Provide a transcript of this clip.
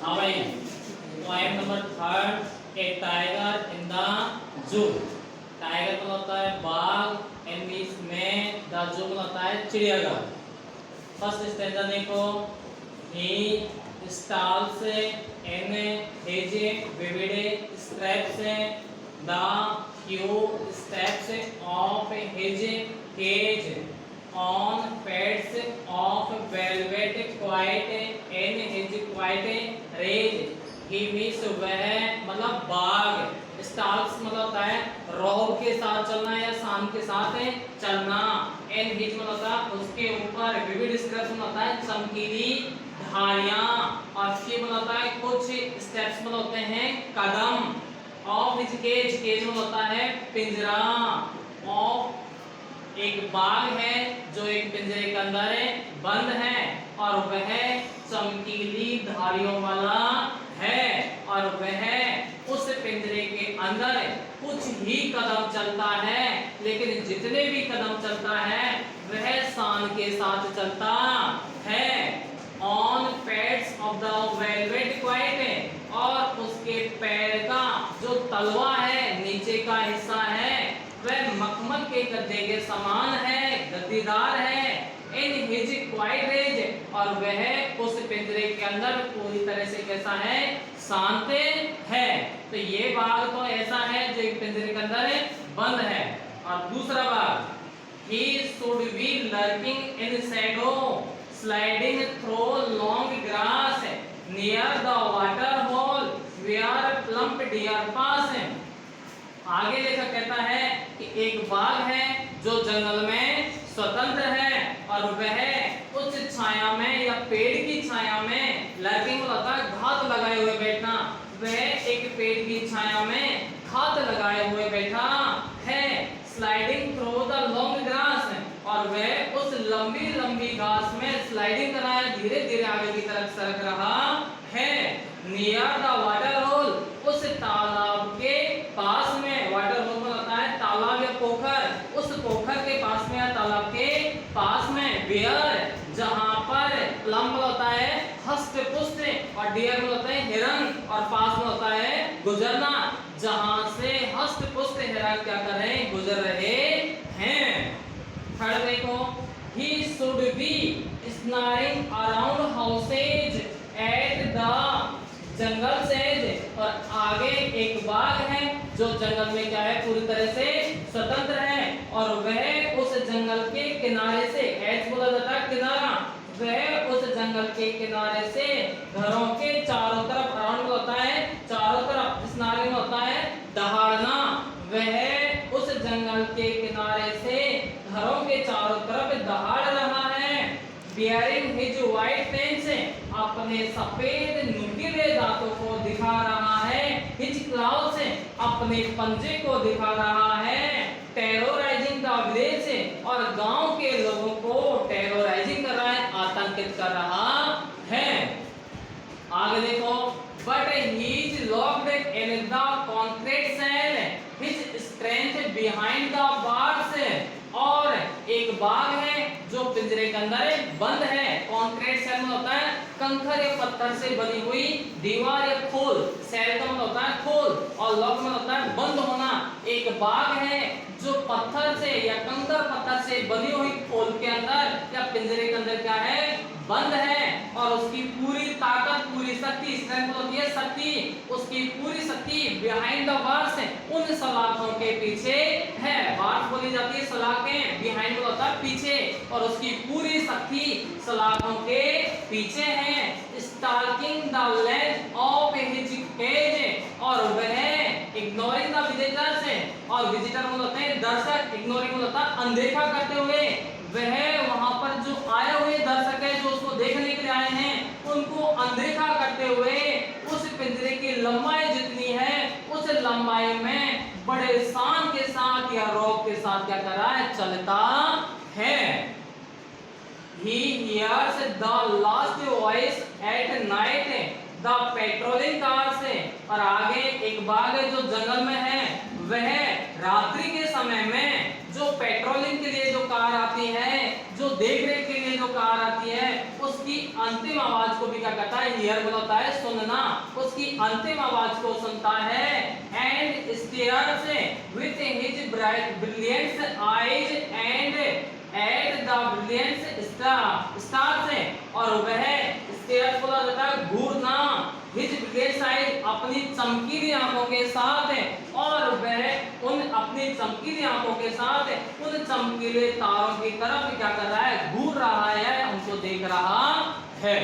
हाँ भाई, point number third, A tiger in the zoo. Tiger मतलब होता है बाघ, एंड में द जू मतलब होता है चिड़ियाघर। फर्स्ट स्टैंजा देखो, he stalls in his vivid straps the few steps of his cage on pads of velvet quite in his quite rage he wish वह मतलब बाघ, स्टाल्स मतलब होता है रौब के साथ चलना या शान के साथ चलना, एंड हिज मतलब होता है उसके ऊपर विविड स्ट्रैप्स मतलब होता है चमकीली धारियां, और फी मतलब होता है कुछ स्टेप्स मतलब होते हैं कदम, ऑफ हिज केज, केज में होता है पिंजरा, ऑफ एक बाघ है जो एक पिंजरे के अंदर बंद है और वह चमकीली धारियों वाला है, और वह उस पिंजरे के अंदर कुछ ही कदम चलता है, लेकिन जितने भी कदम चलता है वह शान के साथ चलता है। On pads of the velvet quite, और उसके पैर का जो तलवा है, नीचे का हिस्सा है, वह मखमल के गद्दे के समान है, गद्दीदार है। इन हिज क्वाइट रेज, और वह उस पिंजरे के अंदर पूरी तरह से कैसा है, शांत है। तो ये बाघ तो ऐसा है जो एक पिंजरे के अंदर बंद है। और दूसरा बाघ, he should be lurking in shadow sliding through long grass near the water hole where plump deer pass। आगे लेखक कहता है कि एक बाघ है जो जंगल में स्वतंत्र है, और वह उच्च छाया में या पेड़ की छाया में, लर्किंग होता है घात लगाए हुए बैठना, वह एक पेड़ की छाया में घात लगाए हुए बैठा है। Sliding through the long grass, और वह उस लंबी लंबी घास में स्लाइडिंग कर रहा है, धीरे धीरे आगे की तरफ सरक रहा है। नियर द वाटर होल, उस तालाब के पास में, वाटर होल में होता है तालाब या पोखर, उस पोखर के पास में या तालाब के पास में, वेयर जहां पर प्लम होता है हस्त पुष्ट, और डियर में होता है हिरन, और पास में होता है गुजरना, जहां से हस्त पुष्ट हिरन क्या कर रहे हैं, गुजर रहे हैं। थर्ड देखो, he should be snaring around houses at the जंगल से, और आगे एक बाघ है जो जंगल में क्या है, पूरी तरह से स्वतंत्र है, और वह उस जंगल के किनारे से, एज बोला जाता है किनारा, वह उस जंगल के किनारे से घरों के चारों तरफ, अराउंड होता है चारों तरफ, स्नारिंग होता है दहाड़ना, वह उस जंगल के किनारे से घरों के चारों तरफ दहाड़ रहा है। बियरिंग हिज वाइट टेंस, अपने सफेद नुकीले दांतों को दिखा रहा है। हिज क्लाउस, अपने पंजे को दिखा रहा है। टेरोराइजिंग द विलेज, और गांव के लोगों को टेरोराइजिंग कर रहा है, आतंकित कर रहा है। आगे देखो, but he is locked in the concrete cell, his strength behind the bars, और एक बाघ है जो पिंजरे के अंदर बंद है। कॉन्क्रीट सेल में होता है कंकड़ या पत्थर से बनी हुई दीवार या खोल, सेल का मतलब होता है खोल, और लॉक में होता है बंद होना। एक बाघ है जो पत्थर से या कंकड़ पत्थर से बनी हुई खोल के अंदर या पिंजरे के अंदर क्या है, बंद है, और उसकी पूरी ताकत, पूरी शक्ति, स्ट्रेंथ होती है शक्ति, उसकी पूरी शक्ति बिहाइंड द बार्स, उन सलाखों के पीछे है। बार्स बोली जाती है सलाखें, बिहाइंड होता है पीछे, और उसकी पूरी शक्ति सलाखों के पीछे है। Stalking the leg of his cage, और वह इग्नोरिंग द विजिटर्स, और विजिटर होते हैं दर्शक, इग्नोरिंग होता है अनदेखा करते हुए, वह वहां पर जो आए हुए दर्शक है जो उसको देखने के लिए आए हैं, उनको अनदेखा करते हुए उस पिंजरे की लंबाई जितनी है उस लंबाई में बड़े शान के साथ या रौब के साथ क्या कर रहा है, चलता है। He hears the last voice at night, the patrolling cars, और आगे एक बाघ है जो जंगल में है, वह रात्रि के समय में जो पेट्रोलिंग के लिए जो कार जो देख रेख के लिए जो कार आती है उसकी अंतिम आवाज को भी क्या करता है, हियर मतलब होता है सुनना, उसकी अंतिम आवाज को सुनता है। And stairs with his brilliant eyes and at the brilliant stars, और वह स्टेयर्स बोला जाता है घूरना, हिज ब्रिलियंट आईज अपनी चमकीली आंखों के साथ, और वह उन अपनी चमकीली आंखों के साथ उन चमकीले तारों की तरफ क्या कर रहा है, घूर रहा है, उनको देख रहा है।